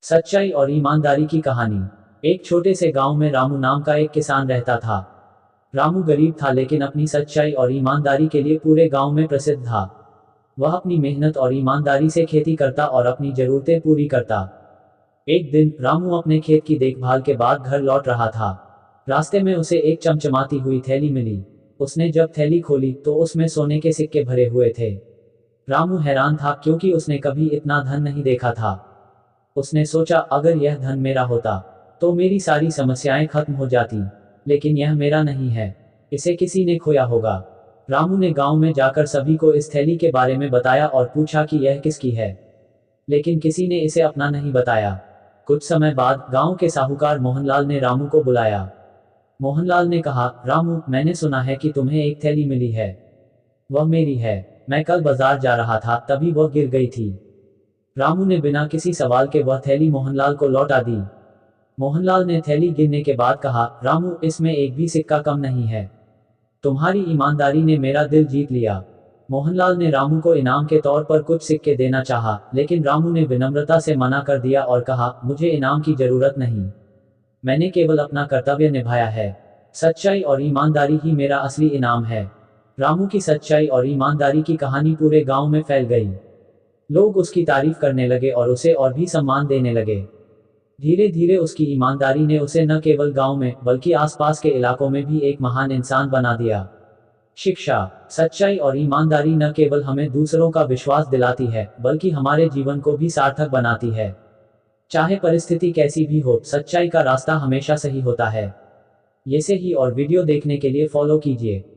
सच्चाई और ईमानदारी की कहानी। एक छोटे से गांव में रामू नाम का एक किसान रहता था। रामू गरीब था लेकिन अपनी सच्चाई और ईमानदारी के लिए पूरे गांव में प्रसिद्ध था। वह अपनी मेहनत और ईमानदारी से खेती करता और अपनी जरूरतें पूरी करता। एक दिन रामू अपने खेत की देखभाल के बाद घर लौट रहा था। रास्ते में उसे एक चमचमाती हुई थैली मिली। उसने जब थैली खोली तो उसमें सोने के सिक्के भरे हुए थे। रामू हैरान था क्योंकि उसने कभी इतना धन नहीं देखा था। उसने सोचा, अगर यह धन मेरा होता तो मेरी सारी समस्याएं खत्म हो जाती। लेकिन यह मेरा नहीं है, इसे किसी ने खोया होगा। रामू ने गांव में जाकर सभी को इस थैली के बारे में बताया और पूछा कि यह किसकी है, लेकिन किसी ने इसे अपना नहीं बताया। कुछ समय बाद गांव के साहूकार मोहनलाल ने रामू को बुलाया। मोहनलाल ने कहा, रामू, मैंने सुना है कि तुम्हें एक थैली मिली है। वह मेरी है। मैं कल बाजार जा रहा था तभी वह गिर गई थी। रामू ने बिना किसी सवाल के वह थैली मोहनलाल को लौटा दी। मोहनलाल ने थैली गिरने के बाद कहा, रामू, इसमें एक भी सिक्का कम नहीं है। तुम्हारी ईमानदारी ने मेरा दिल जीत लिया। मोहनलाल ने रामू को इनाम के तौर पर कुछ सिक्के देना चाहा, लेकिन रामू ने विनम्रता से मना कर दिया और कहा, मुझे इनाम की जरूरत नहीं। मैंने केवल अपना कर्तव्य निभाया है। सच्चाई और ईमानदारी ही मेरा असली इनाम है। रामू की सच्चाई और ईमानदारी की कहानी पूरे गांव में फैल गई। लोग उसकी तारीफ करने लगे और उसे और भी सम्मान देने लगे। धीरे धीरे उसकी ईमानदारी ने उसे न केवल गांव में बल्कि आसपास के इलाकों में भी एक महान इंसान बना दिया। शिक्षा। सच्चाई और ईमानदारी न केवल हमें दूसरों का विश्वास दिलाती है बल्कि हमारे जीवन को भी सार्थक बनाती है। चाहे परिस्थिति कैसी भी हो, सच्चाई का रास्ता हमेशा सही होता है। ये से ही और वीडियो देखने के लिए फॉलो कीजिए।